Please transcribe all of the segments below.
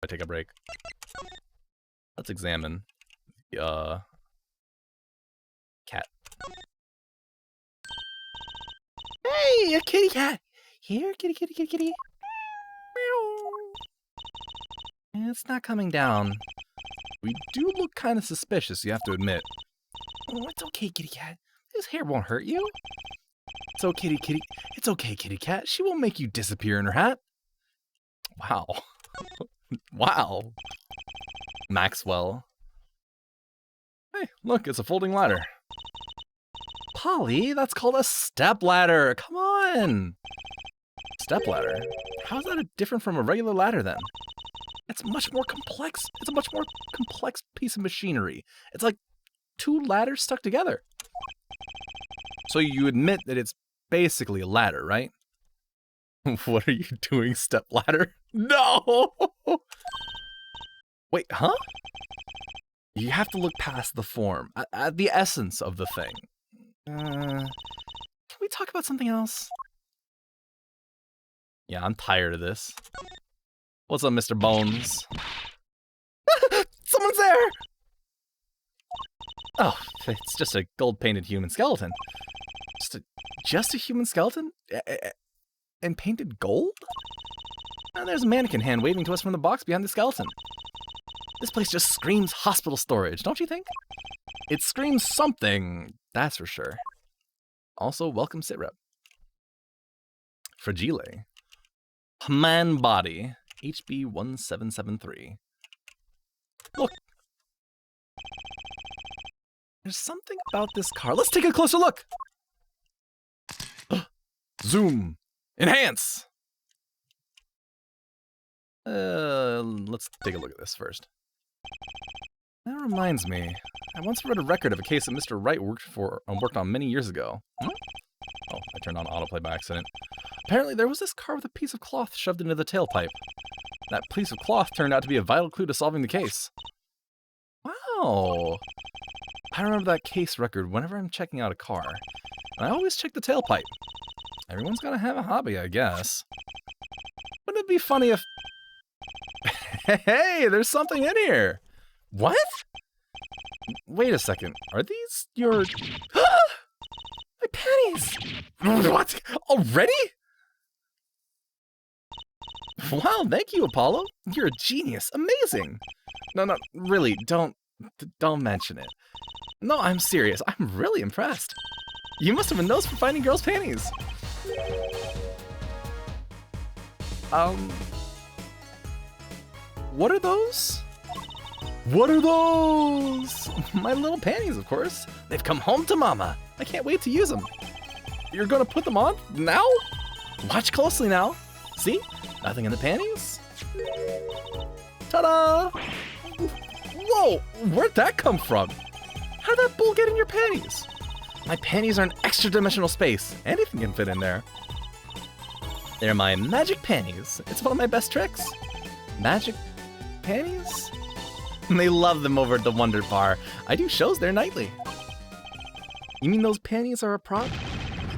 I take a break. Let's examine the cat. Hey, a kitty cat! Here, kitty, kitty, kitty, kitty. Meow. It's not coming down. We do look kind of suspicious, you have to admit. Oh, it's okay, kitty cat. This hair won't hurt you. It's okay, kitty. It's okay, kitty cat. She won't make you disappear in her hat. Wow. Wow. Maxwell. Hey, look, it's a folding ladder. Polly, that's called a step ladder. Come on. Step ladder? How's that different from a regular ladder then? It's much more complex. It's a much more complex piece of machinery. It's like two ladders stuck together. So you admit that it's basically a ladder, right? What are you doing, step ladder? No! Wait, huh? You have to look past the form, at the essence of the thing. Can we talk about something else? Yeah, I'm tired of this. What's up, Mr. Bones? Someone's there! Oh, it's just a gold-painted human skeleton. Just a human skeleton? And painted gold? And there's a mannequin hand waving to us from the box behind the skeleton. This place just screams hospital storage, don't you think? It screams something, that's for sure. Also, welcome sitrep. Fragile. Man body. HB1773. Look! There's something about this car. Let's take a closer look! Zoom! Enhance! Let's take a look at this first. That reminds me. I once read a record of a case that Mr. Wright worked on many years ago. Oh, I turned on autoplay by accident. Apparently there was this car with a piece of cloth shoved into the tailpipe. That piece of cloth turned out to be a vital clue to solving the case. Wow! I remember that case record whenever I'm checking out a car. And I always check the tailpipe. Everyone's gotta have a hobby, I guess. Wouldn't it be funny if... Hey, there's something in here! What? Wait a second. Are these your... My panties! What? Already? Wow, thank you, Apollo. You're a genius. Amazing. No, really, don't mention it. No, I'm serious. I'm really impressed. You must have a nose for finding girls' panties. What are those? What are those? My little panties, of course. They've come home to Mama. I can't wait to use them. You're gonna put them on now? Watch closely now. See? Nothing in the panties. Ta-da! Whoa! Where'd that come from? How did that bull get in your panties? My panties are an extra dimensional space. Anything can fit in there. They're my magic panties. It's one of my best tricks. Magic panties? They love them over at the Wonder Bar. I do shows there nightly. You mean those panties are a prop?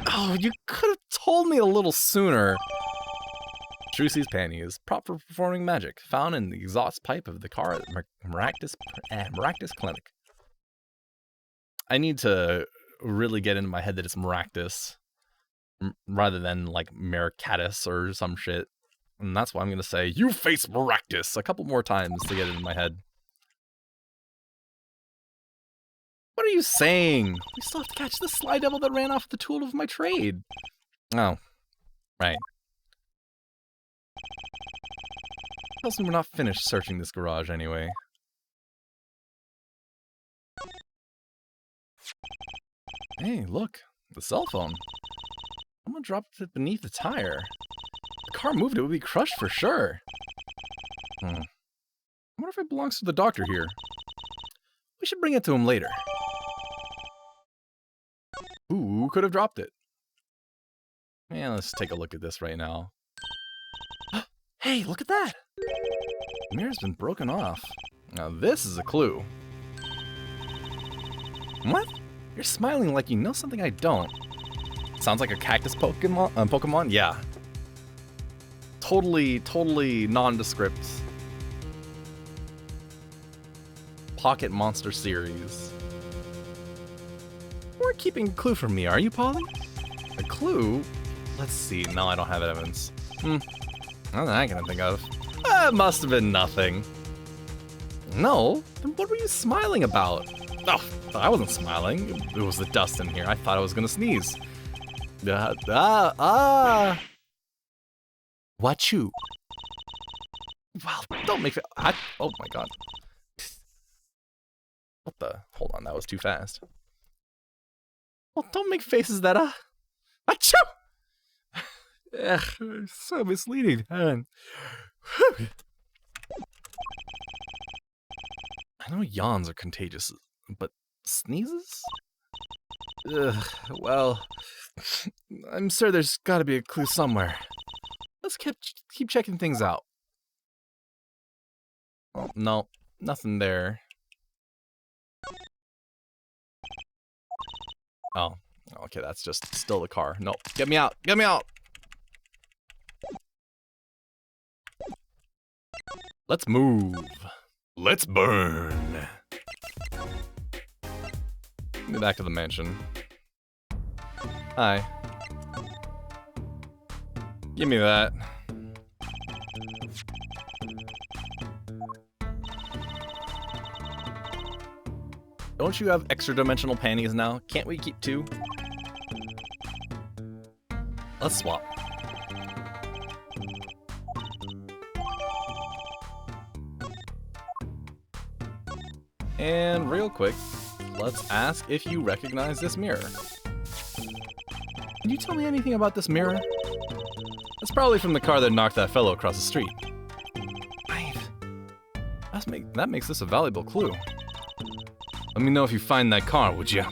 Oh, you could have told me a little sooner. Trucy's panties, prop for performing magic, found in the exhaust pipe of the car at Maractus Clinic. I need to really get into my head that it's Maractus, rather than like Maricatus or some shit. And that's why I'm gonna say, you face Maractus a couple more times to get it in my head. What are you saying? We still have to catch the sly devil that ran off the tool of my trade. Oh, right. Tells me we're not finished searching this garage anyway. Hey, look, the cell phone. Someone dropped it beneath the tire. If the car moved, it would be crushed for sure. I wonder if it belongs to the doctor here. We should bring it to him later. Ooh, who could have dropped it? Yeah, let's take a look at this right now. Hey, look at that! The mirror's been broken off. Now this is a clue. What? You're smiling like you know something I don't. Sounds like a cactus Pokemon? Yeah. Totally nondescript. Pocket Monster series. You weren't keeping a clue from me, are you, Polly? A clue? Let's see. No, I don't have evidence. Nothing I can think of. It must have been nothing. No? Then what were you smiling about? Oh, I wasn't smiling. It was the dust in here. I thought I was gonna sneeze. What you? Well, don't make it. Oh my god. What the? Hold on, that was too fast. Well, don't make faces that, Achoo! Ugh, so misleading. I know yawns are contagious, but sneezes? Ugh, well, I'm sure there's gotta be a clue somewhere. Let's keep checking things out. Oh, no, nothing there. Oh, okay, that's just still the car. No, get me out! Get me out! Let's move. Let's burn. Get back to the mansion. Hi. Give me that. Don't you have extra dimensional panties now? Can't we keep 2? Let's swap. And real quick, let's ask if you recognize this mirror. Can you tell me anything about this mirror? It's probably from the car that knocked that fellow across the street. Right. That makes this a valuable clue. Let me know if you find that car, would you?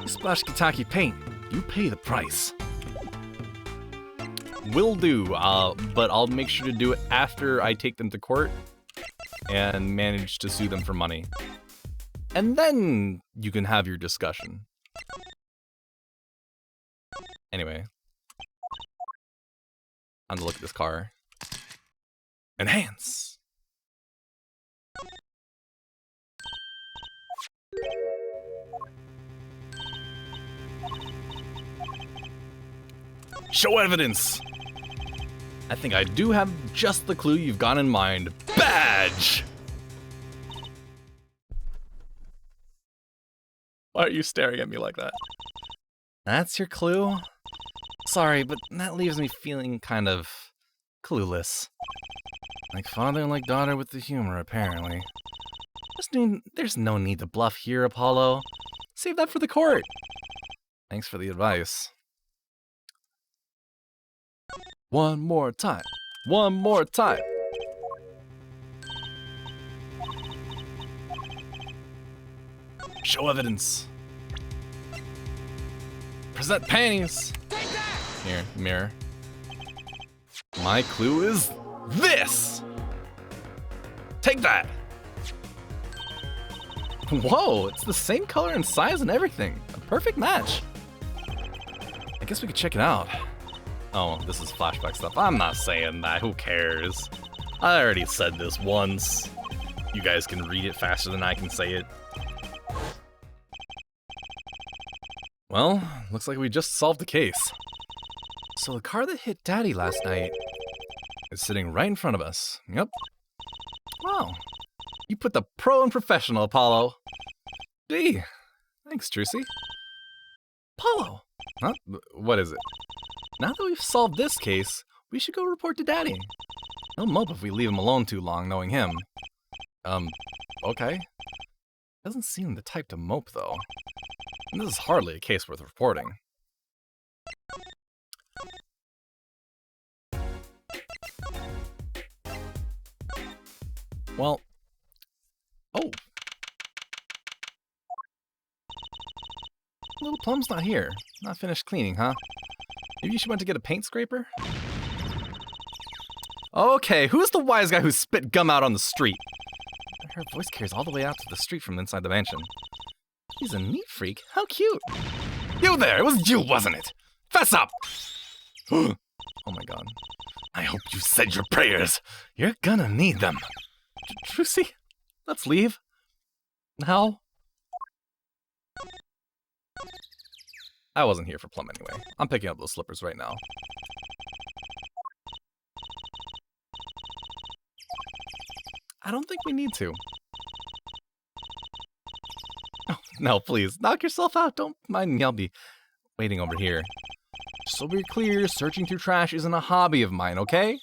You splash Kitaki paint, you pay the price. Will do, but I'll make sure to do it after I take them to court and manage to sue them for money. And then you can have your discussion. Anyway. Time to look at this car. Enhance! Show evidence! I think I do have just the clue you've got in mind. Badge! Why are you staring at me like that? That's your clue? Sorry, but that leaves me feeling kind of clueless. Like father and like daughter with the humor, apparently. There's no need to bluff here, Apollo. Save that for the court. Thanks for the advice. One more time. One more time. Show evidence. Present panties. Here, mirror. My clue is this. Take that. Whoa, it's the same color and size and everything. A perfect match. I guess we could check it out. Oh, this is flashback stuff. I'm not saying that. Who cares? I already said this once. You guys can read it faster than I can say it. Well, looks like we just solved the case. So the car that hit Daddy last night is sitting right in front of us. Yep. Wow. You put the pro and professional, Apollo. Gee. Thanks, Trucy. Apollo. Huh? What is it? Now that we've solved this case, we should go report to Daddy. He'll mope if we leave him alone too long, knowing him. Okay. Doesn't seem the type to mope, though. And this is hardly a case worth reporting. Well... Oh! Little Plum's not here. Not finished cleaning, huh? Maybe she went to get a paint scraper? Okay, who's the wise guy who spit gum out on the street? Her voice carries all the way out to the street from inside the mansion. He's a neat freak. How cute. You there! It was you, wasn't it? Fess up! Oh my god. I hope you said your prayers. You're gonna need them. Trucy, let's leave. How? I wasn't here for Plum anyway. I'm picking up those slippers right now. I don't think we need to. Oh, no, please, knock yourself out. Don't mind me, I'll be waiting over here. So we're clear, searching through trash isn't a hobby of mine, okay?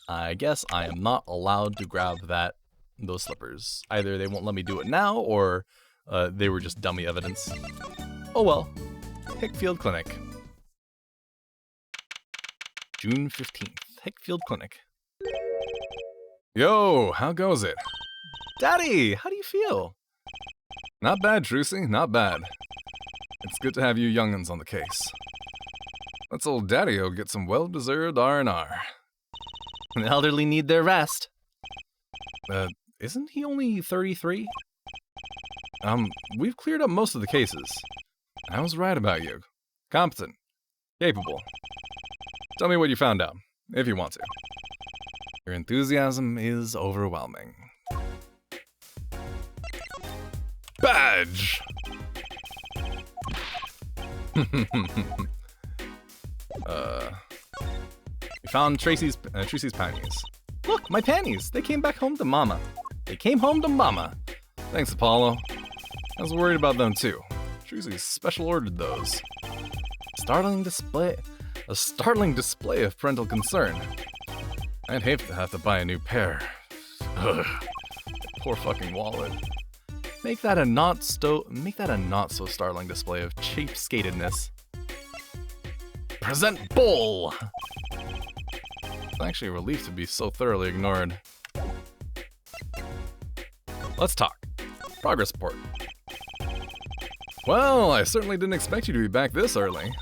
I guess I am not allowed to grab those slippers. Either they won't let me do it now, or they were just dummy evidence. Oh well. Hickfield Clinic. June 15th. Hickfield Clinic. Yo, how goes it? Daddy, how do you feel? Not bad, Trucy, not bad. It's good to have you young'uns on the case. Let's old Daddy-o get some well-deserved R&R. The elderly need their rest. Isn't he only 33? We've cleared up most of the cases. I was right about you. Competent. Capable. Tell me what you found out, if you want to. Your enthusiasm is overwhelming. Badge! We found Tracy's panties. Look, my panties! They came back home to Mama. They came home to Mama. Thanks, Apollo. I was worried about them too. Tracy special ordered those. A startling display of parental concern. I'd hate to have to buy a new pair. Ugh. Poor fucking wallet. Make that a not so startling display of cheapskatedness. Present bowl! It's actually a relief to be so thoroughly ignored. Let's talk. Progress report. Well, I certainly didn't expect you to be back this early.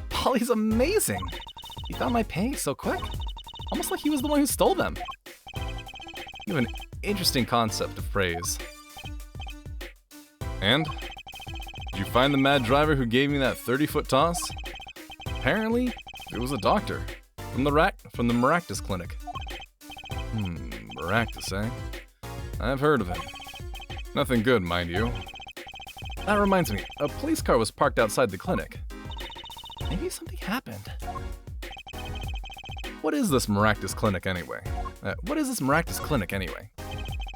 Polly's amazing! He found my panties so quick. Almost like he was the one who stole them. You have an interesting concept of praise. And? Did you find the mad driver who gave me that 30-foot toss? Apparently, it was a doctor. From the Maractus Clinic. Maractus, eh? I've heard of him. Nothing good, mind you. That reminds me, a police car was parked outside the clinic. Maybe something happened. What is this Maractus Clinic anyway?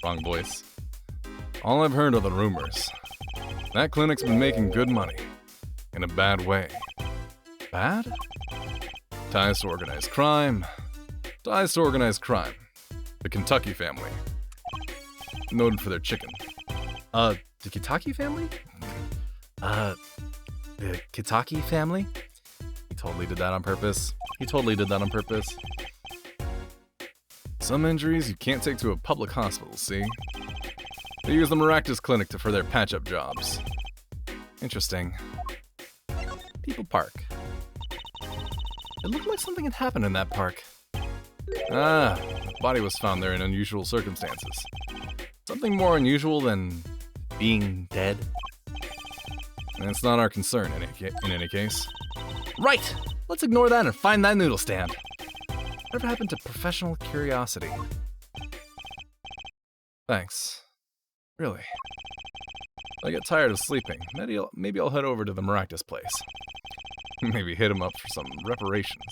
Wrong voice. All I've heard are the rumors. That clinic's been making good money. In a bad way. Bad? Ties to organized crime. The Kentucky family. Noted for their chicken. The Kitaki family? The Kitaki family? He totally did that on purpose. Some injuries you can't take to a public hospital, see? They use the Maractus Clinic for their patch-up jobs. Interesting. People Park. It looked like something had happened in that park. The body was found there in unusual circumstances. Something more unusual than being dead. And it's not our concern in any case. Right! Let's ignore that and find that noodle stand. Whatever happened to professional curiosity? Thanks. Really. I get tired of sleeping. Maybe I'll head over to the Maractus place. Maybe hit him up for some reparations.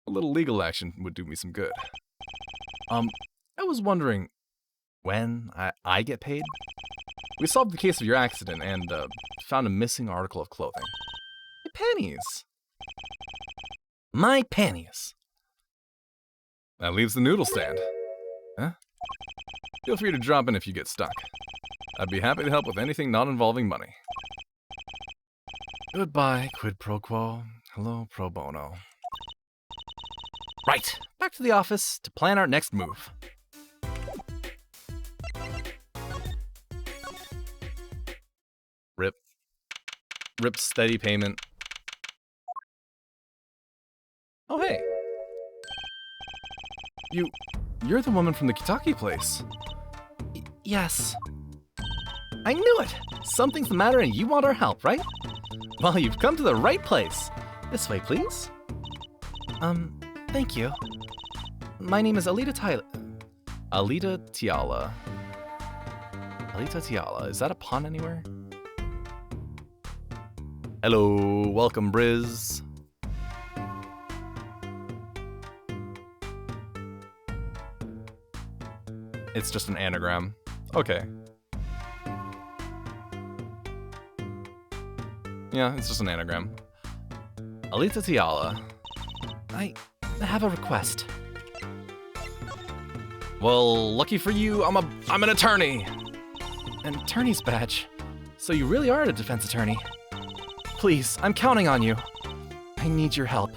A little legal action would do me some good. I was wondering when I get paid? We solved the case of your accident and found a missing article of clothing. My panties. That leaves the noodle stand. Huh? Feel free to drop in if you get stuck. I'd be happy to help with anything not involving money. Goodbye, quid pro quo. Hello, pro bono. Right, back to the office to plan our next move. Rip steady payment. Oh hey. You're the woman from the Kitaki place. Yes. I knew it! Something's the matter and you want our help, right? Well, you've come to the right place. This way, please. Thank you. My name is Alita Tiala. Alita Tiala. Is that a pun anywhere? Hello, welcome, Briz. It's just an anagram. Okay. Yeah, it's just an anagram. Alita Tiala. I have a request. Well, lucky for you, I'm an attorney. An attorney's badge. So you really are a defense attorney. Please, I'm counting on you. I need your help.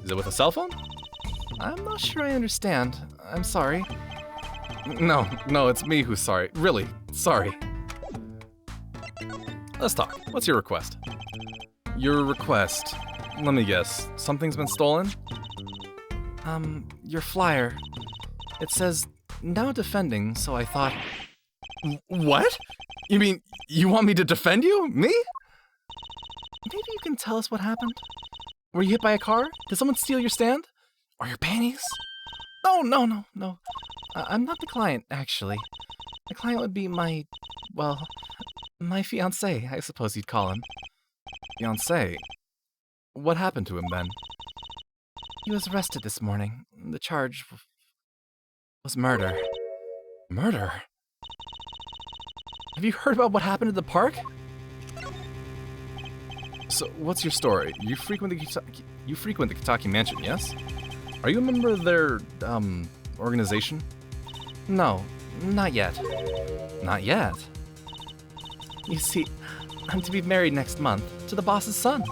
Is it with a cell phone? I'm not sure I understand. I'm sorry. No, it's me who's sorry. Really, sorry. Let's talk. What's your request? Your request. Let me guess. Something's been stolen? Your flyer. It says, now defending, so I thought... What? You mean, you want me to defend you? Me? Maybe you can tell us what happened? Were you hit by a car? Did someone steal your stand? Or your panties? No. I'm not the client, actually. The client would be my fiancé, I suppose you'd call him. Fiancé? What happened to him then? He was arrested this morning. The charge was murder. Murder? Have you heard about what happened at the park? So, what's your story? You frequent the Kitaki Mansion, yes? Are you a member of their, organization? No, not yet. Not yet? You see, I'm to be married next month to the boss's son.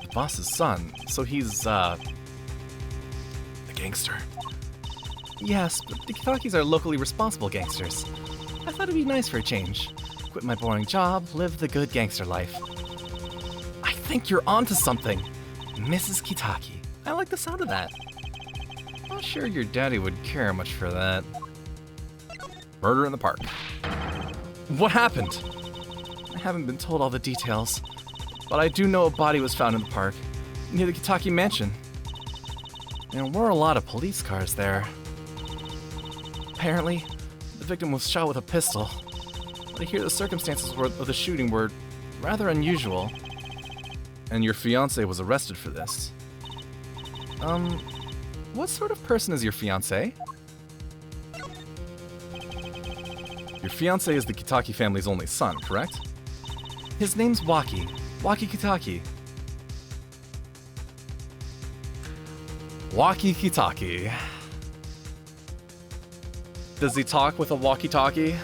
The boss's son? So he's, a gangster? Yes, but the Kitakis are locally responsible gangsters. I thought it'd be nice for a change. Quit my boring job, live the good gangster life. I think you're onto something, Mrs. Kitaki. I like the sound of that. Not sure your daddy would care much for that. Murder in the park. What happened? I haven't been told all the details, but I do know a body was found in the park, near the Kitaki Mansion. There were a lot of police cars there. Apparently, the victim was shot with a pistol, but I hear the circumstances of the shooting were rather unusual. And your fiancé was arrested for this. What sort of person is your fiancé? Your fiancé is the Kitaki family's only son, correct? His name's Waki. Waki Kitaki. Waki Kitaki. Does he talk with a walkie-talkie?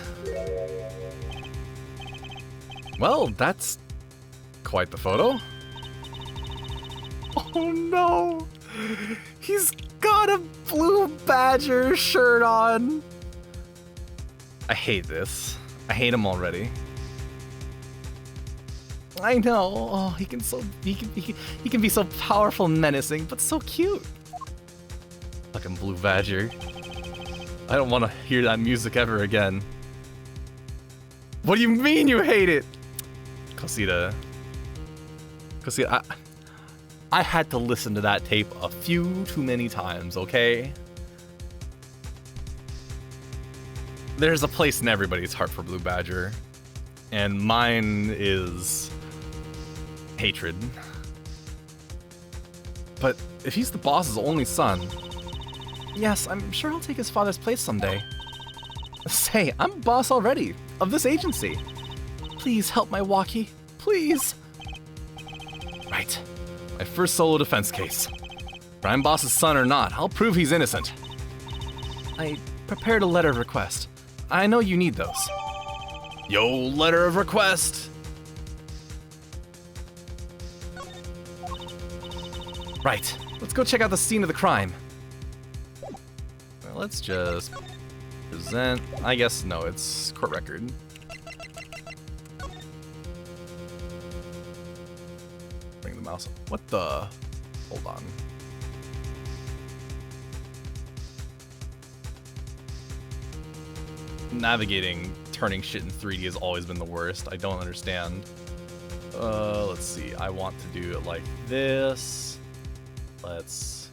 Well, that's quite the photo. Oh no! He's got a blue badger shirt on! I hate this. I hate him already. I know. Oh, he can be so powerful and menacing, but so cute. Fucking blue badger. I don't want to hear that music ever again. What do you mean you hate it? Cosita, I had to listen to that tape a few too many times, okay? There's a place in everybody's heart for Blue Badger, and mine is hatred. But if he's the boss's only son, yes, I'm sure he'll take his father's place someday. Say, I'm boss already, of this agency. Please help my Waki, please. Right, my first solo defense case. Whether I'm boss's son or not, I'll prove he's innocent. I prepared a letter of request. I know you need those. Yo, letter of request! Right, let's go check out the scene of the crime. Well, let's just present. I guess no, it's court record. Bring the mouse up. What the? Hold on. Navigating, turning shit in 3D has always been the worst. I don't understand. Let's see. I want to do it like this. Let's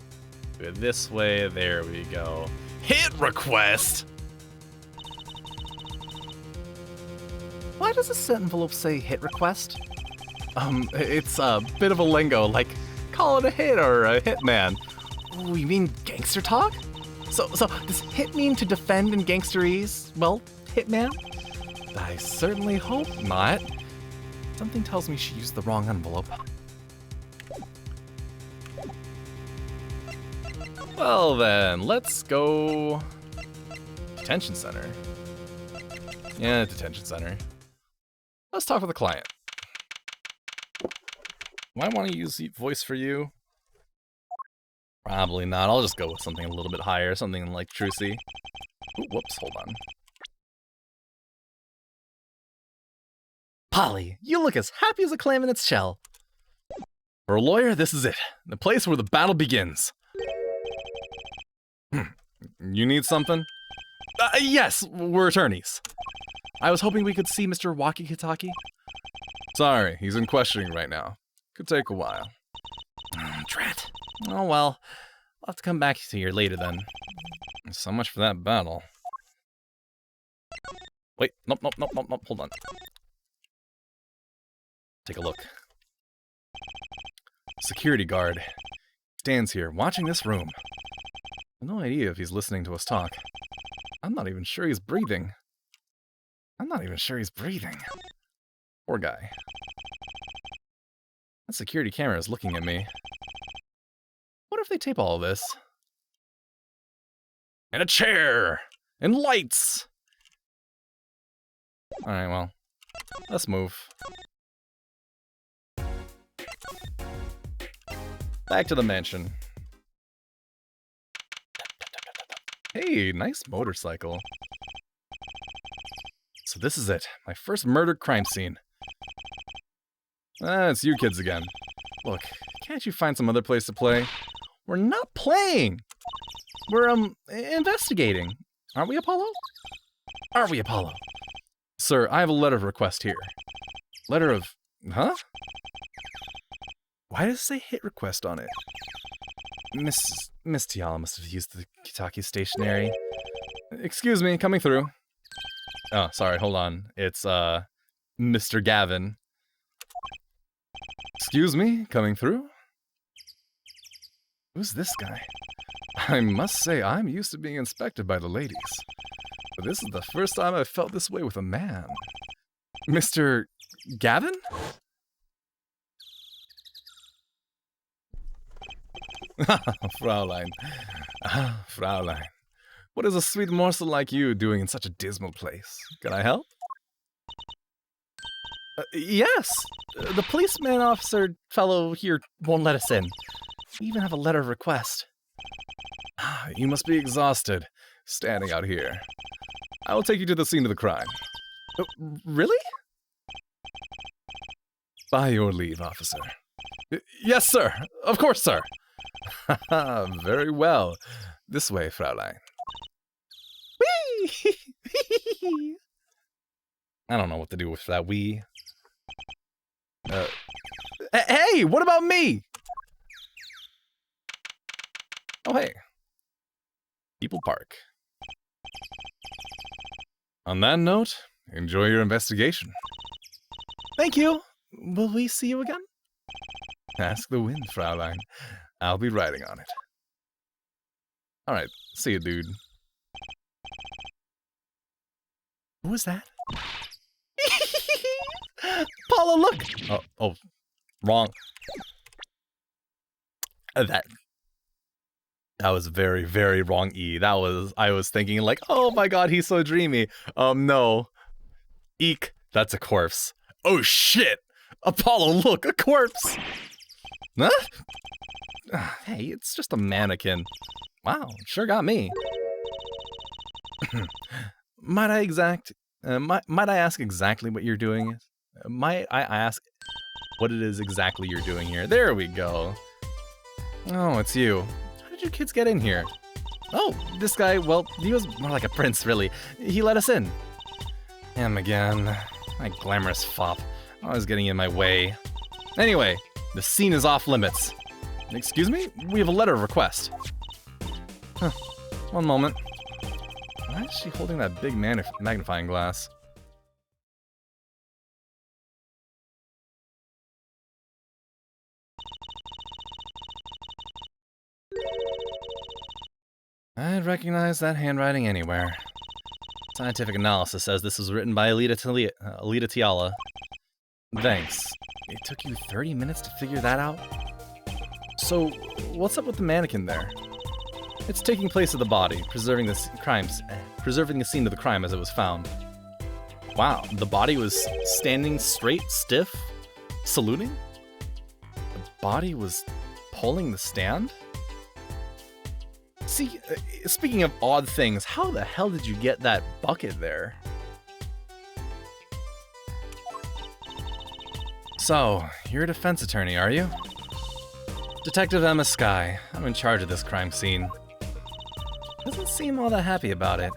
do it this way. There we go. Hit request! Why does this envelope say hit request? It's a bit of a lingo, like call it a hit or a hitman. Ooh, you mean gangster talk? So does hit mean to defend in gangsterese? Well, hitman? I certainly hope not. Something tells me she used the wrong envelope. Well then, let's go... Detention center. Yeah, detention center. Let's talk with the client. Do I want to use voice for you? Probably not. I'll just go with something a little bit higher, something like Trucy. Ooh, whoops, hold on. Polly, you look as happy as a clam in its shell. For a lawyer, this is it. The place where the battle begins. You need something? Yes, we're attorneys. I was hoping we could see Mr. Wakikitaki. Sorry, he's in questioning right now. Could take a while. Drat. Oh well, I'll have to come back to you later then. So much for that battle. Wait, nope, hold on. Take a look. Security guard stands here, watching this room. No idea if he's listening to us talk. I'm not even sure he's breathing. Poor guy. That security camera is looking at me. What if they tape all of this? And a chair! And lights! Alright, well, let's move. Back to the mansion. Hey, nice motorcycle. So this is it, my first murder crime scene. It's you kids again. Look, can't you find some other place to play? We're not playing! We're, investigating. Aren't we, Apollo? Aren't we, Apollo? Sir, I have a letter of request here. Letter of... Huh? Why does it say hit request on it? Miss Tiala must have used the Kitaki stationery. Excuse me, coming through. Oh, sorry, hold on. It's, Mr. Gavin. Excuse me, coming through? Who's this guy? I must say, I'm used to being inspected by the ladies. But this is the first time I've felt this way with a man. Mr. Gavin? Fraulein. Ah, Fraulein. What is a sweet morsel like you doing in such a dismal place? Can I help? Yes! The policeman officer fellow here won't let us in. We even have a letter of request. You must be exhausted, standing out here. I will take you to the scene of the crime. Really? By your leave, officer. Yes, sir. Of course, sir. Very well. This way, Fraulein. Whee! I don't know what to do with that wee. Hey, what about me? Oh, hey. People Park. On that note, enjoy your investigation. Thank you. Will we see you again? Ask the wind, Fraulein. I'll be riding on it. Alright, see you, dude. Who was that? Paula, look! Oh, wrong. That was very, very wrong E. I was thinking like, oh my god, he's so dreamy. No. Eek, that's a corpse. Oh shit! Apollo, look, a corpse! Huh? Hey, it's just a mannequin. Wow, sure got me. Might I ask exactly what you're doing? Might I ask what it is exactly you're doing here? There we go. Oh, it's you. How did you kids get in here? Oh, this guy, well, he was more like a prince, really. He let us in. Him again. My glamorous fop. Always getting in my way. Anyway, the scene is off limits. Excuse me? We have a letter of request. Huh. One moment. Why is she holding that big magnifying glass? I'd recognize that handwriting anywhere. Scientific analysis says this was written by Alita Tiala. Thanks. It took you 30 minutes to figure that out? So, what's up with the mannequin there? It's taking place of the body, preserving the scene of the crime as it was found. Wow, the body was standing straight, stiff, saluting? The body was pulling the stand? See, speaking of odd things, how the hell did you get that bucket there? So, you're a defense attorney, are you? Detective Emma Skye. I'm in charge of this crime scene. Doesn't seem all that happy about it.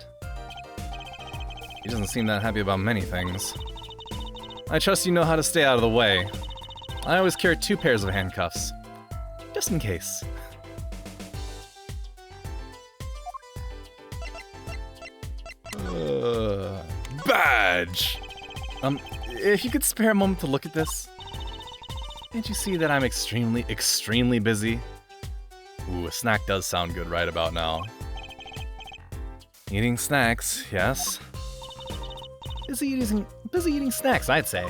He doesn't seem that happy about many things. I trust you know how to stay out of the way. I always carry 2 pairs of handcuffs. Just in case. Badge! If you could spare a moment to look at this. Can't you see that I'm extremely busy? Ooh, a snack does sound good right about now. Eating snacks, yes. Busy eating snacks, I'd say.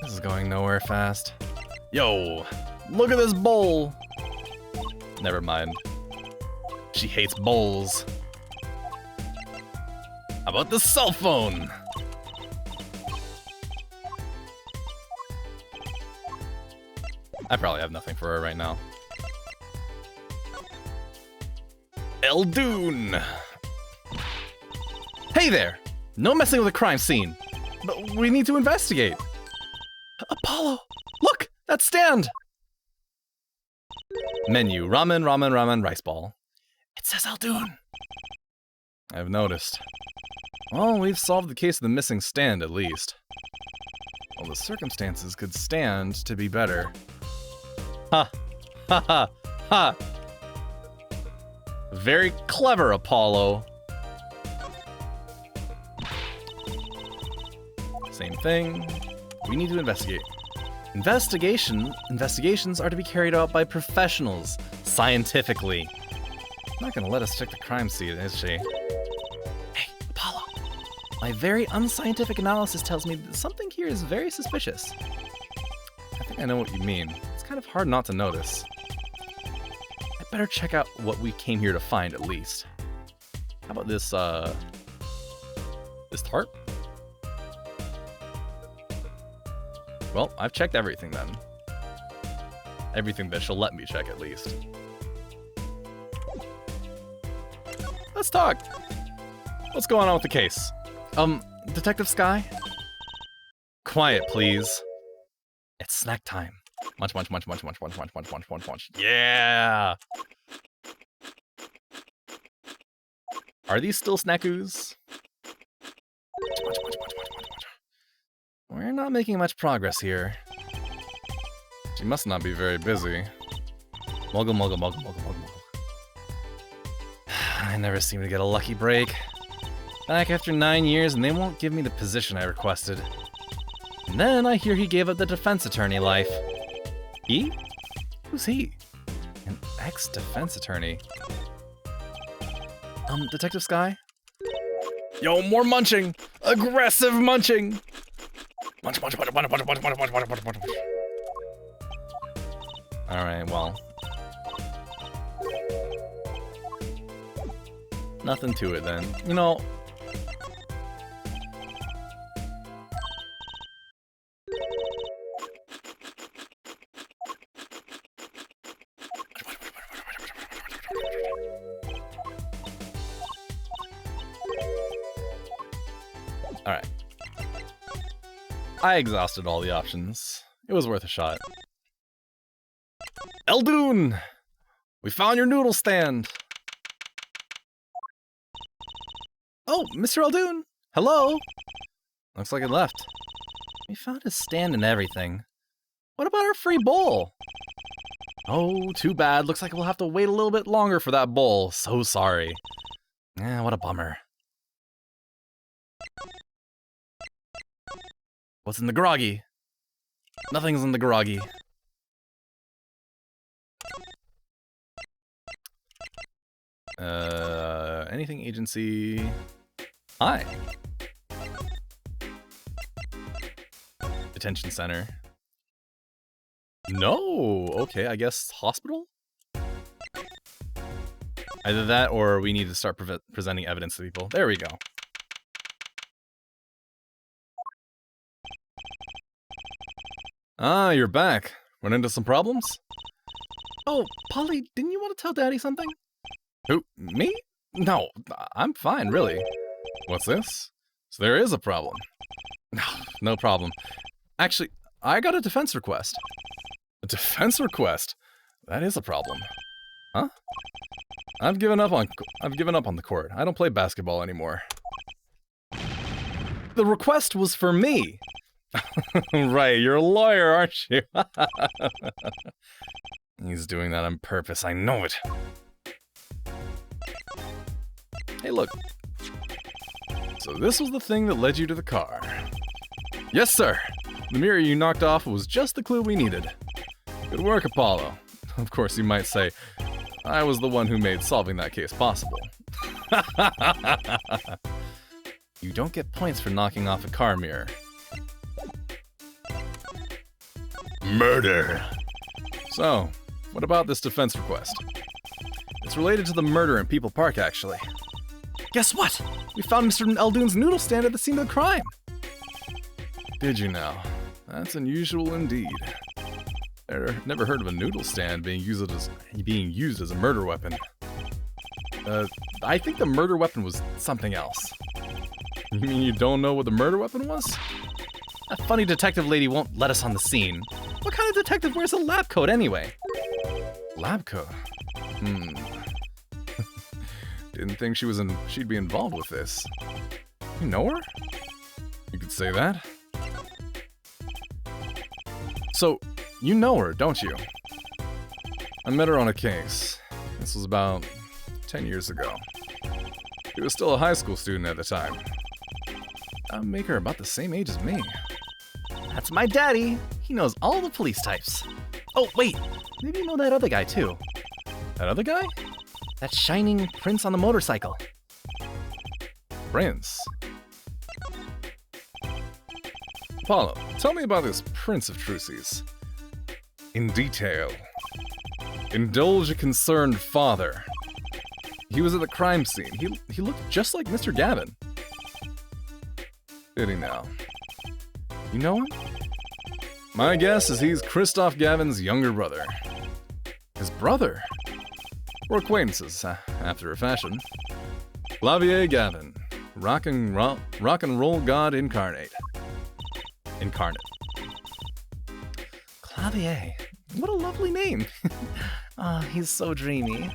This is going nowhere fast. Yo, look at this bowl! Never mind. She hates bowls. How about the cell phone? I probably have nothing for her right now. Eldoon! Hey there! No messing with the crime scene! But we need to investigate! Apollo! Look! That stand! Menu, ramen, rice ball. It says Eldoon! I've noticed. Well, we've solved the case of the missing stand, at least. Well, the circumstances could stand to be better. Ha! Ha ha! Ha! Very clever, Apollo. Same thing. We need to investigate. Investigations are to be carried out by professionals, scientifically. Not gonna let us check the crime scene, is she? Hey, Apollo. My very unscientific analysis tells me that something here is very suspicious. I think I know what you mean. It's kind of hard not to notice. I better check out what we came here to find, at least. How about this, this tarp? Well, I've checked everything then. Everything that she'll let me check, at least. Let's talk! What's going on with the case? Detective Skye? Quiet, please. It's snack time. Munch, munch, munch, munch, munch, munch, munch, munch, munch, munch, munch. Yeah! Are these still snackoos? Munch, munch, munch, munch, munch, munch, munch. We're not making much progress here. She must not be very busy. Muggle, muggle, muggle, muggle, muggle, muggle. I never seem to get a lucky break. Back after 9 years and they won't give me the position I requested. And then I hear he gave up the defense attorney life. He? Who's he? An ex-defense attorney. Detective Skye? Yo, more munching! Aggressive munching! Munch, munch, munch, munch, munch, munch, munch, munch, munch, munch, munch. Alright, well. Nothing to it then. You know... Alright. I exhausted all the options. It was worth a shot. Eldoon! We found your noodle stand! Oh, Mr. Eldoon! Hello! Looks like it left. We found his stand and everything. What about our free bowl? Oh, too bad. Looks like we'll have to wait a little bit longer for that bowl. So sorry. What a bummer. What's in the groggy? Nothing's in the groggy. Anything agency? Hi. Detention center. No! Okay, I guess hospital? Either that or we need to start presenting evidence to people. There we go. Ah, you're back. Run into some problems? Oh, Polly, didn't you want to tell Daddy something? Who, me? No, I'm fine, really. What's this? So there is a problem. No problem. Actually, I got a defense request. A defense request? That is a problem. Huh? I've given up on the court. I don't play basketball anymore. The request was for me. Right, you're a lawyer, aren't you? He's doing that on purpose, I know it. Hey, look. So this was the thing that led you to the car. Yes, sir. The mirror you knocked off was just the clue we needed. Good work, Apollo. Of course, you might say, I was the one who made solving that case possible. You don't get points for knocking off a car mirror. Murder! So, what about this defense request? It's related to the murder in People Park, actually. Guess what? We found Mr. Eldoon's noodle stand at the scene of the crime. Did you now? That's unusual indeed. Never heard of a noodle stand being used as a murder weapon. I think the murder weapon was something else. You mean you don't know what the murder weapon was? That funny detective lady won't let us on the scene. What kind of detective wears a lab coat anyway? Lab coat? Didn't think she'd be involved with this. You know her? You could say that. So, you know her, don't you? I met her on a case. This was about 10 years ago. She was still a high school student at the time. That would make her about the same age as me. That's my daddy. He knows all the police types. Oh, wait. Maybe you know that other guy, too. That other guy? That shining prince on the motorcycle. Prince? Apollo, tell me about this Prince of Trucy's. In detail. Indulge a concerned father. He was at the crime scene. He looked just like Mr. Gavin. Did he now? You know him? My guess is he's Christoph Gavin's younger brother. His brother? We're acquaintances, after a fashion. Clavier Gavin. Rock and roll god incarnate. Clavier. What a lovely name. He's so dreamy.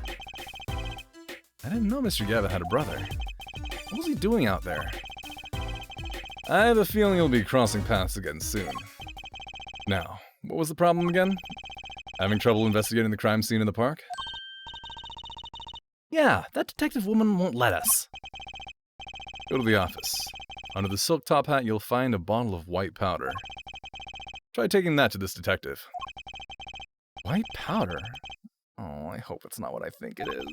I didn't know Mr. Gavin had a brother. What was he doing out there? I have a feeling you'll be crossing paths again soon. Now, what was the problem again? Having trouble investigating the crime scene in the park? Yeah, that detective woman won't let us. Go to the office. Under the silk top hat, you'll find a bottle of white powder. Try taking that to this detective. White powder? Oh, I hope it's not what I think it is.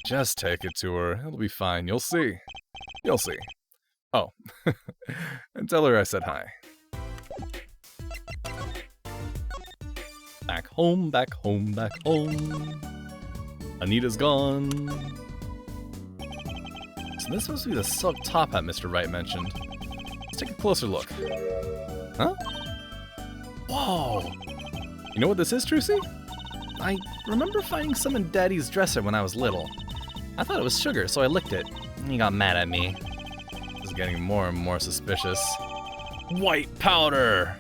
Just take it to her. It'll be fine. You'll see. You'll see. Oh, and tell her I said hi. Back home, back home, back home. Anita's gone. So this must be the silk top hat Mr. Wright mentioned. Let's take a closer look. Huh? Whoa! You know what this is, Trucy? I remember finding some in Daddy's dresser when I was little. I thought it was sugar, so I licked it. And he got mad at me. This is getting more and more suspicious. White powder!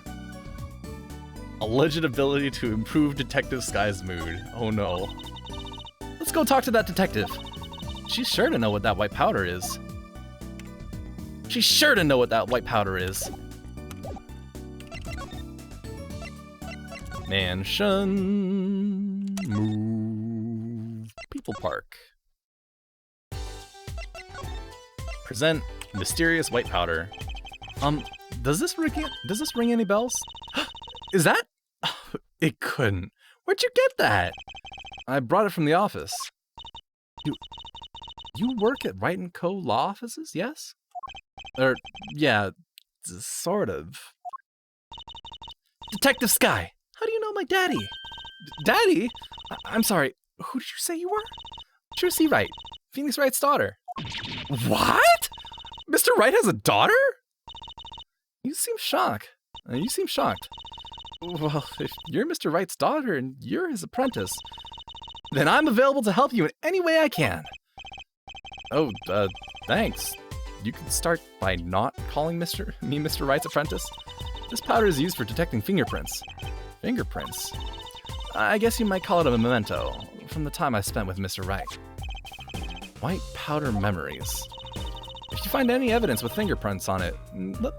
Alleged ability to improve Detective Sky's mood. Oh no. Let's go talk to that detective. She's sure to know what that white powder is. She's sure to know what that white powder is. Mansion. Move. People Park. Present mysterious white powder. Does this ring any bells? Is that? It couldn't. Where'd you get that? I brought it from the office. You work at Wright & Co. law offices, yes? Or, yeah, sort of. Detective Sky, how do you know my daddy? Daddy? I'm sorry, who did you say you were? Tracy Wright, Phoenix Wright's daughter. What? Mr. Wright has a daughter? You seem shocked. Well, if you're Mr. Wright's daughter and you're his apprentice, then I'm available to help you in any way I can. Oh, thanks. You can start by not calling me Mr. Wright's apprentice. This powder is used for detecting fingerprints. Fingerprints? I guess you might call it a memento from the time I spent with Mr. Wright. White powder memories. If you find any evidence with fingerprints on it,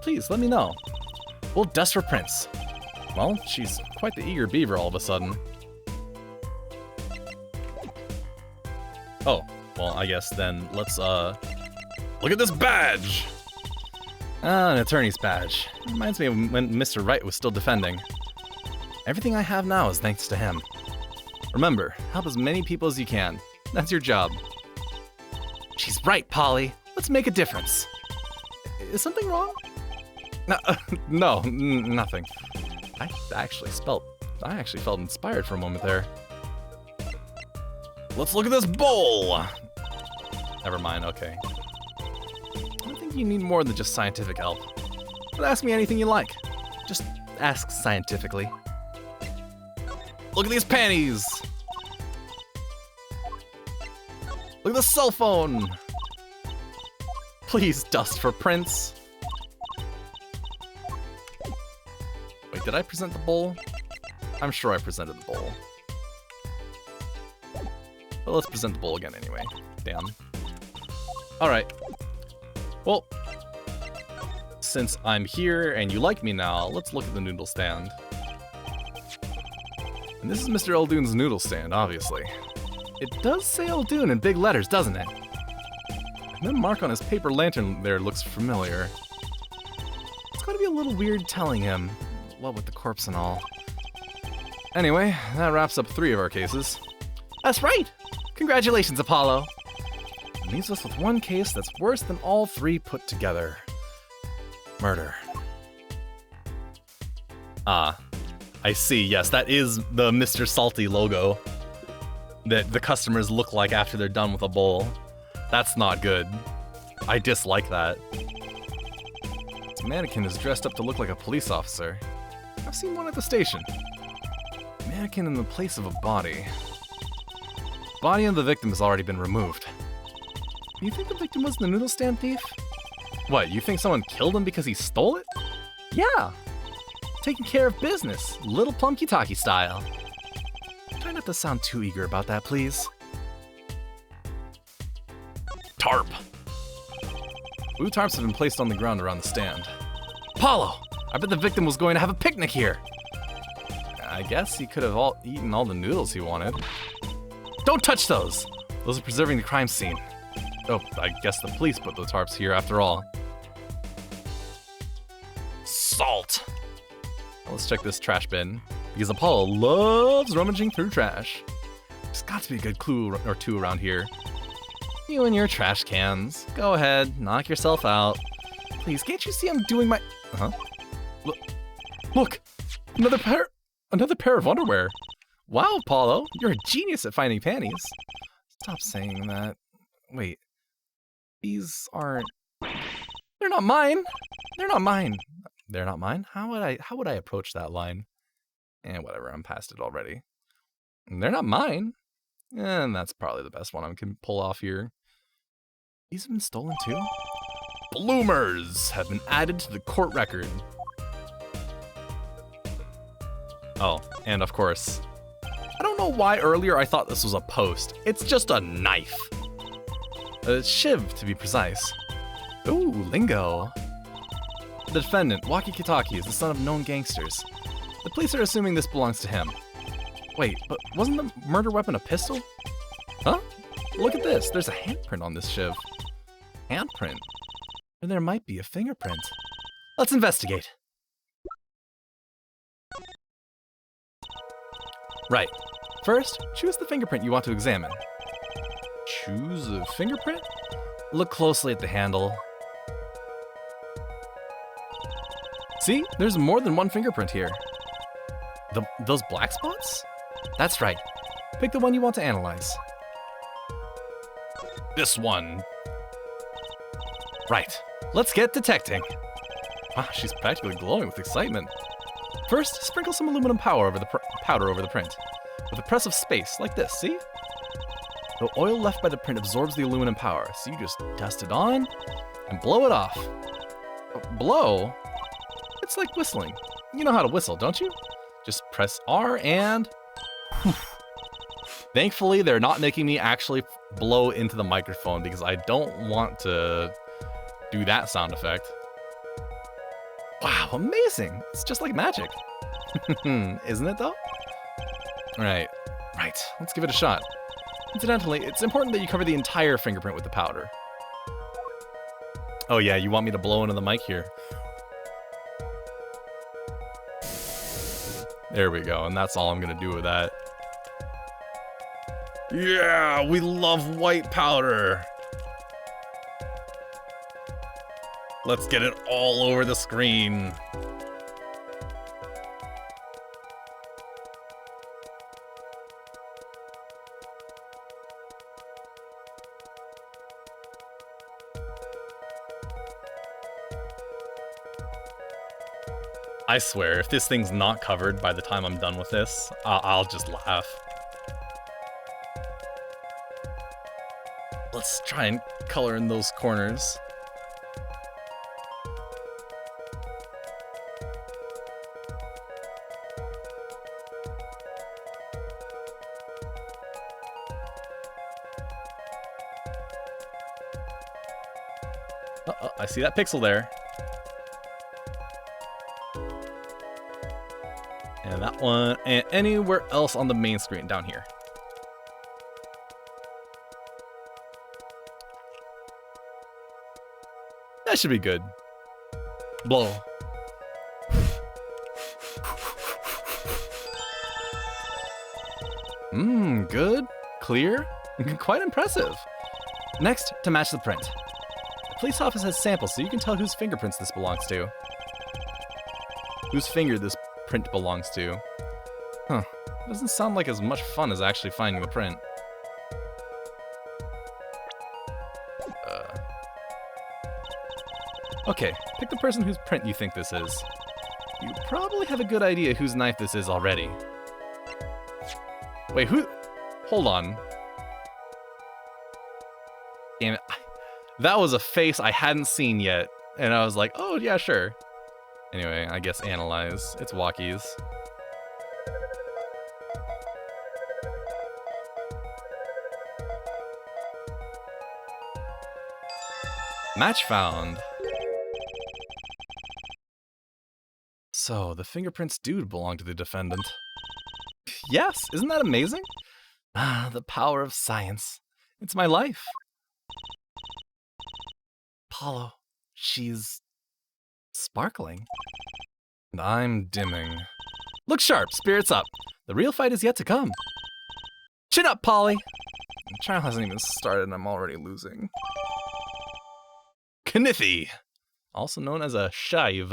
please let me know. We'll dust for prints. Well, she's quite the eager beaver all of a sudden. Oh, well, I guess then let's, look at this badge! Ah, an attorney's badge. Reminds me of when Mr. Wright was still defending. Everything I have now is thanks to him. Remember, help as many people as you can. That's your job. She's right, Polly. Let's make a difference. Is something wrong? No, nothing. I actually felt inspired for a moment there. Let's look at this bowl! Never mind, okay. I think you need more than just scientific help. But ask me anything you like. Just ask scientifically. Look at these panties! Look at the cell phone! Please dust for prints. Wait, did I present the bowl? I'm sure I presented the bowl. But let's present the bowl again anyway. Damn. Alright. Well, since I'm here and you like me now, let's look at the noodle stand. And this is Mr. Eldoon's noodle stand, obviously. It does say Eldoon in big letters, doesn't it? And the mark on his paper lantern there looks familiar. It's gotta be a little weird telling him, what with the corpse and all. Anyway, that wraps up 3 of our cases. That's right! Congratulations, Apollo! It leaves us with one case that's worse than all 3 put together. Murder. Ah, I see, yes, that is the Mr. Salty logo that the customers look like after they're done with a bowl. That's not good. I dislike that. This mannequin is dressed up to look like a police officer. I've seen one at the station. Mannequin in the place of a body. Body of the victim has already been removed. You think the victim was the noodle stand thief? What, you think someone killed him because he stole it? Yeah! Taking care of business, little Plum-Kitaki style. Try not to sound too eager about that, please. Tarp. Blue tarps have been placed on the ground around the stand. Apollo! I bet the victim was going to have a picnic here! I guess he could have eaten all the noodles he wanted. Don't touch those! Those are preserving the crime scene. Oh, I guess the police put the tarps here after all. Salt! Now let's check this trash bin, because Apollo loves rummaging through trash. There's got to be a good clue or 2 around here. You and your trash cans. Go ahead, knock yourself out. Please, can't you see I'm doing my... Huh? Look! Another pair of underwear! Wow, Apollo, you're a genius at finding panties. Stop saying that. Wait. These aren't... They're not mine! They're not mine! They're not mine? How would I approach that line? Whatever, I'm past it already. They're not mine! And that's probably the best one I can pull off here. These have been stolen too? Bloomers have been added to the court record. Oh, and of course, I don't know why earlier I thought this was a post. It's just a knife. A shiv, to be precise. Ooh, lingo. The defendant, Waki Kitaki, is the son of known gangsters. The police are assuming this belongs to him. Wait, but wasn't the murder weapon a pistol? Huh? Look at this, there's a handprint on this shiv. Handprint? And there might be a fingerprint. Let's investigate. Right. First, choose the fingerprint you want to examine. choose a fingerprint? Look closely at the handle. See, there's more than one fingerprint here. Those black spots? That's right. Pick the one you want to analyze. This one. Right. Let's get detecting. Wow, she's practically glowing with excitement. First, sprinkle some aluminum powder over the print. With a press of space, like this, see? The oil left by the print absorbs the aluminum powder, so you just dust it on and blow it off. Blow? It's like whistling. You know how to whistle, don't you? Just press R and... Thankfully, they're not making me actually blow into the microphone because I don't want to do that sound effect. Wow, amazing! It's just like magic. Isn't it though? Right, let's give it a shot. Incidentally, it's important that you cover the entire fingerprint with the powder. Oh yeah, you want me to blow into the mic here. There we go, and that's all I'm gonna do with that. Yeah, we love white powder. Let's get it all over the screen. I swear, if this thing's not covered by the time I'm done with this, I'll just laugh. Let's try and color in those corners. I see that pixel there. And that one, and anywhere else on the main screen down here. That should be good. Blow. Good. Clear. Quite impressive. Next, to match the print. The police office has samples so you can tell whose fingerprints this belongs to. Whose finger this print belongs to. Huh. Doesn't sound like as much fun as actually finding the print. Okay, pick the person whose print you think this is. You probably have a good idea whose knife this is already. Wait, who? Hold on. Damn it. That was a face I hadn't seen yet, and I was like, oh yeah, sure. Anyway, I guess analyze. It's Walkies. Match found. So, the fingerprints do belong to the defendant. Yes, isn't that amazing? Ah, the power of science. It's my life. Apollo, she's sparkling. And I'm dimming. Look sharp, spirits up. The real fight is yet to come. Chin up, Polly. The trial hasn't even started and I'm already losing. Kniffy, also known as a shive.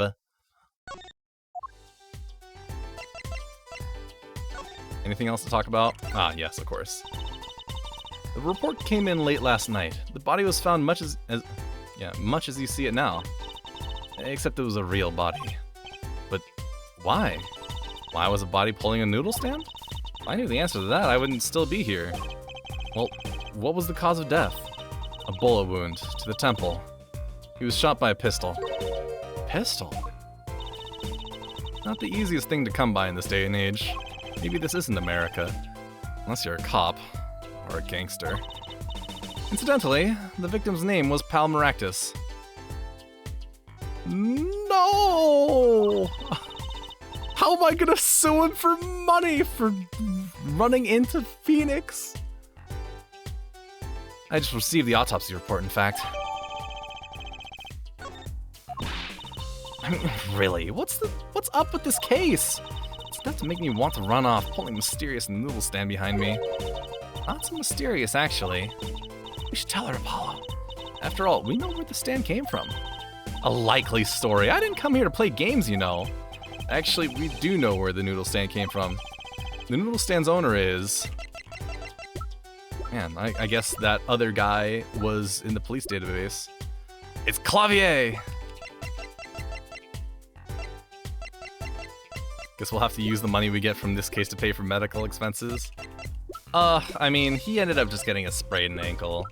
Anything else to talk about? Ah, yes, of course. The report came in late last night. The body was found much as you see it now. Except it was a real body. But why? Why was a body pulling a noodle stand? If I knew the answer to that, I wouldn't still be here. Well, what was the cause of death? A bullet wound to the temple. He was shot by a pistol. Pistol? Not the easiest thing to come by in this day and age. Maybe this isn't America. Unless you're a cop. Or a gangster. Incidentally, the victim's name was Pal Maractus. No! How am I gonna sue him for money for running into Phoenix? I just received the autopsy report, in fact. I mean, really, what's up with this case? It's enough to make me want to run off, pulling mysterious noodle stand behind me. Not so mysterious, actually. We should tell her, Apollo. After all, we know where the stand came from. A likely story. I didn't come here to play games, you know. Actually, we do know where the noodle stand came from. The noodle stand's owner is... Man, I guess that other guy was in the police database. It's Clavier! Guess we'll have to use the money we get from this case to pay for medical expenses. I mean, he ended up just getting a sprained ankle.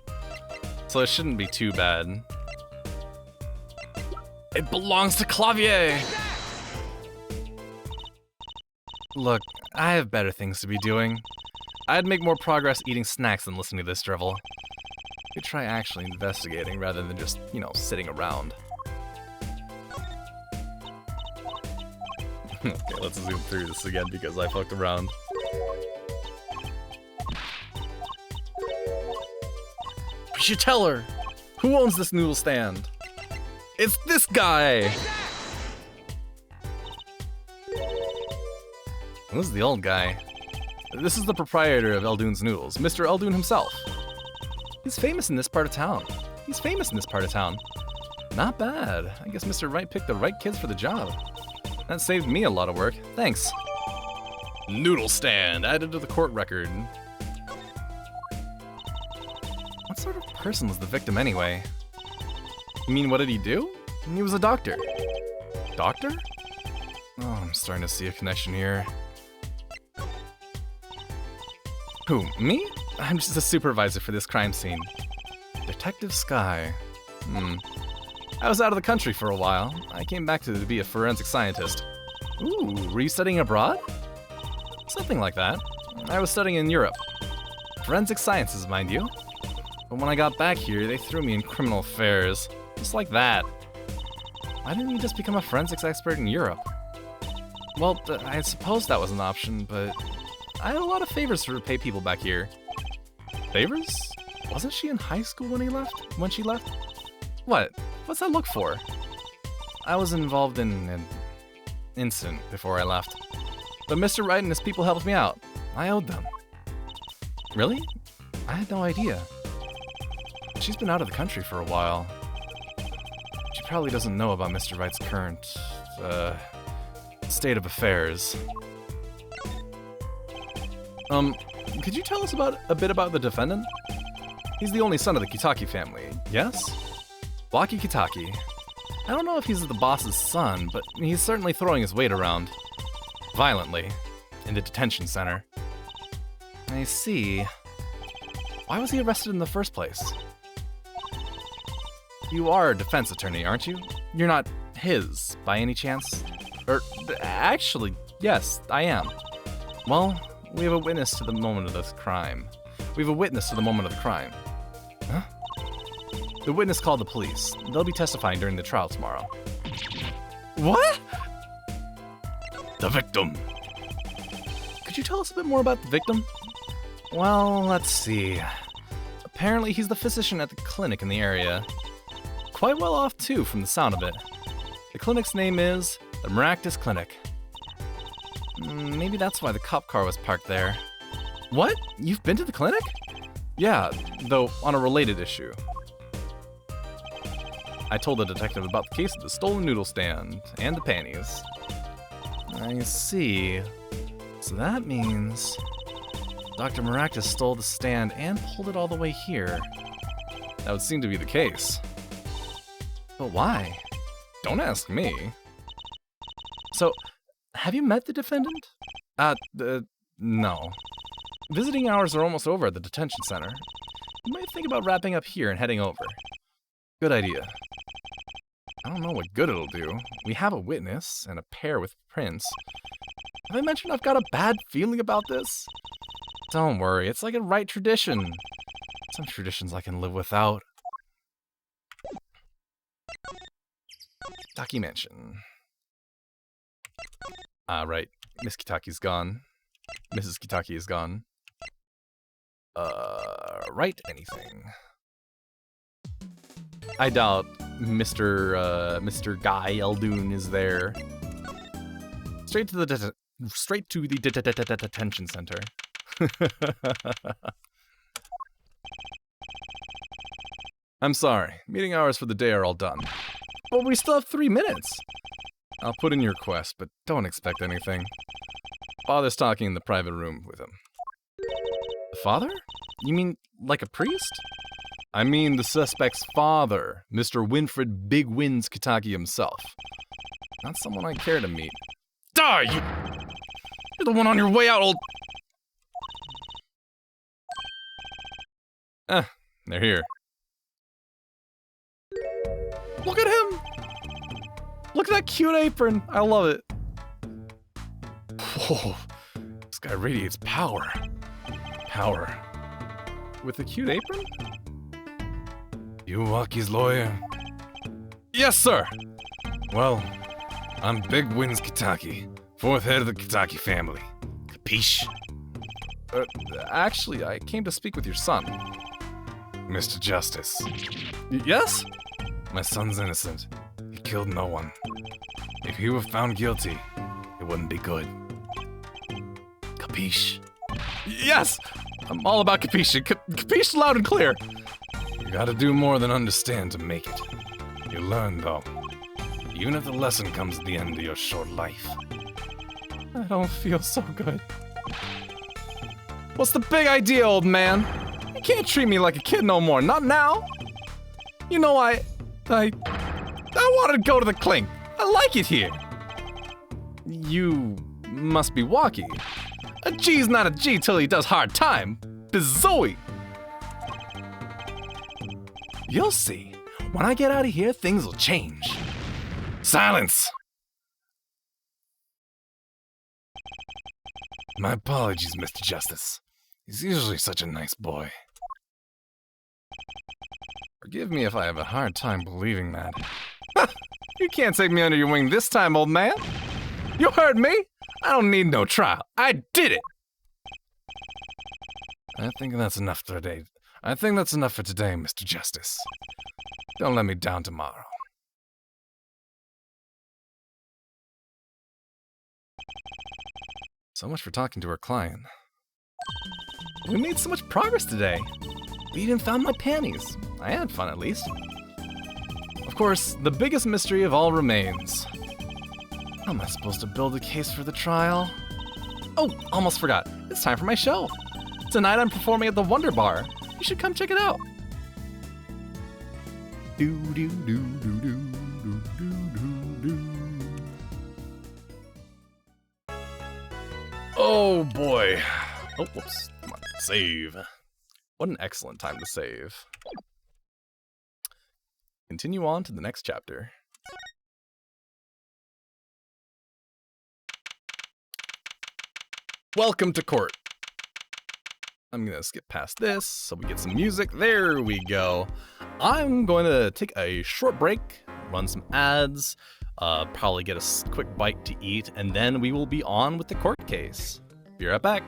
So it shouldn't be too bad. It belongs to Clavier! Look, I have better things to be doing. I'd make more progress eating snacks than listening to this drivel. We could try actually investigating rather than just, you know, sitting around. Okay, let's zoom through this again because I fucked around. We should tell her! Who owns this noodle stand? It's this guy! This is the old guy. This is the proprietor of Eldoon's Noodles, Mr. Eldoon himself. He's famous in this part of town. Not bad. I guess Mr. Wright picked the right kids for the job. That saved me a lot of work. Thanks. Noodle stand added to the court record. What sort of person was the victim anyway? You mean, what did he do? He was a doctor. Doctor? Oh, I'm starting to see a connection here. Who, me? I'm just a supervisor for this crime scene. Detective Sky. I was out of the country for a while. I came back to be a forensic scientist. Ooh, were you studying abroad? Something like that. I was studying in Europe. Forensic sciences, mind you. But when I got back here, they threw me in criminal affairs. Just like that. Why didn't you just become a forensics expert in Europe? Well, I suppose that was an option, but I had a lot of favors to repay people back here. Favors? Wasn't she in high school when she left? What? What's that look for? I was involved in an incident before I left. But Mr. Wright and his people helped me out. I owed them. Really? I had no idea. She's been out of the country for a while. She probably doesn't know about Mr. Wright's current, state of affairs. Could you tell us a bit about the defendant? He's the only son of the Kitaki family, yes? Waki Kitaki. I don't know if he's the boss's son, but he's certainly throwing his weight around. Violently. In the detention center. I see. Why was he arrested in the first place? You are a defense attorney, aren't you? You're not his, by any chance? Actually, yes, I am. Well, we have a witness to the moment of this crime. Huh? The witness called the police. They'll be testifying during the trial tomorrow. What? The victim. Could you tell us a bit more about the victim? Well, let's see. Apparently he's the physician at the clinic in the area. Quite well off too, from the sound of it. The clinic's name is the Maractus Clinic. Maybe that's why the cop car was parked there. What? You've been to the clinic? Yeah, though on a related issue. I told the detective about the case of the stolen noodle stand and the panties. I see. So that means Dr. Maractus stole the stand and pulled it all the way here. That would seem to be the case. But why? Don't ask me. So, have you met the defendant? No. Visiting hours are almost over at the detention center. You might think about wrapping up here and heading over. Good idea. I don't know what good it'll do. We have a witness and a pair with prints. Have I mentioned I've got a bad feeling about this? Don't worry, it's like a right tradition. Some traditions I can live without. Kitaki Mansion. Right. Miss Kitaki's gone. Mrs. Kitaki is gone. Write anything. I doubt Mr. Guy Eldoon is there. Straight to the detention center. I'm sorry, meeting hours for the day are all done. But we still have 3 minutes. I'll put in your request, but don't expect anything. Father's talking in the private room with him. The father? You mean like a priest? I mean the suspect's father, Mr. Winfred Big Wins Kitaki himself. Not someone I care to meet. Die! You're the one on your way out, old... They're here. Look at him! Look at that cute apron. I love it. Whoa, this guy radiates power. Power. With a cute apron? You Waki's lawyer? Yes, sir! Well, I'm Big Wins Kitaki, 4th head of the Kitaki family. Capiche? Actually, I came to speak with your son. Mr. Justice. Yes? My son's innocent. He killed no one. If he were found guilty, it wouldn't be good. Capiche? Yes! I'm all about capiche. Capiche loud and clear. You gotta do more than understand to make it. You learn, though. Even if the lesson comes at the end of your short life. I don't feel so good. What's the big idea, old man? You can't treat me like a kid no more, not now. You know, I wanted to go to the clink. I like it here. You must be Waki. A G's not a G till he does hard time. Bizoe. You'll see. When I get out of here, things will change. Silence! My apologies, Mr. Justice. He's usually such a nice boy. Forgive me if I have a hard time believing that. You can't take me under your wing this time, old man. You heard me. I don't need no trial. I did it. I think that's enough for today. I think that's enough for today, Mr. Justice. Don't let me down tomorrow. So much for talking to our client. We made so much progress today. We even found my panties. I had fun, at least. Of course, the biggest mystery of all remains. How am I supposed to build a case for the trial? Oh, almost forgot. It's time for my show. Tonight I'm performing at the Wonder Bar. You should come check it out. Do do do do do do do do. Oh boy. Oh, whoops. Come on, save. What an excellent time to save. Continue on to the next chapter. Welcome to court. I'm gonna skip past this so we get some music. There we go. I'm going to take a short break, run some ads, probably get a quick bite to eat, and then we will be on with the court case. Be right back.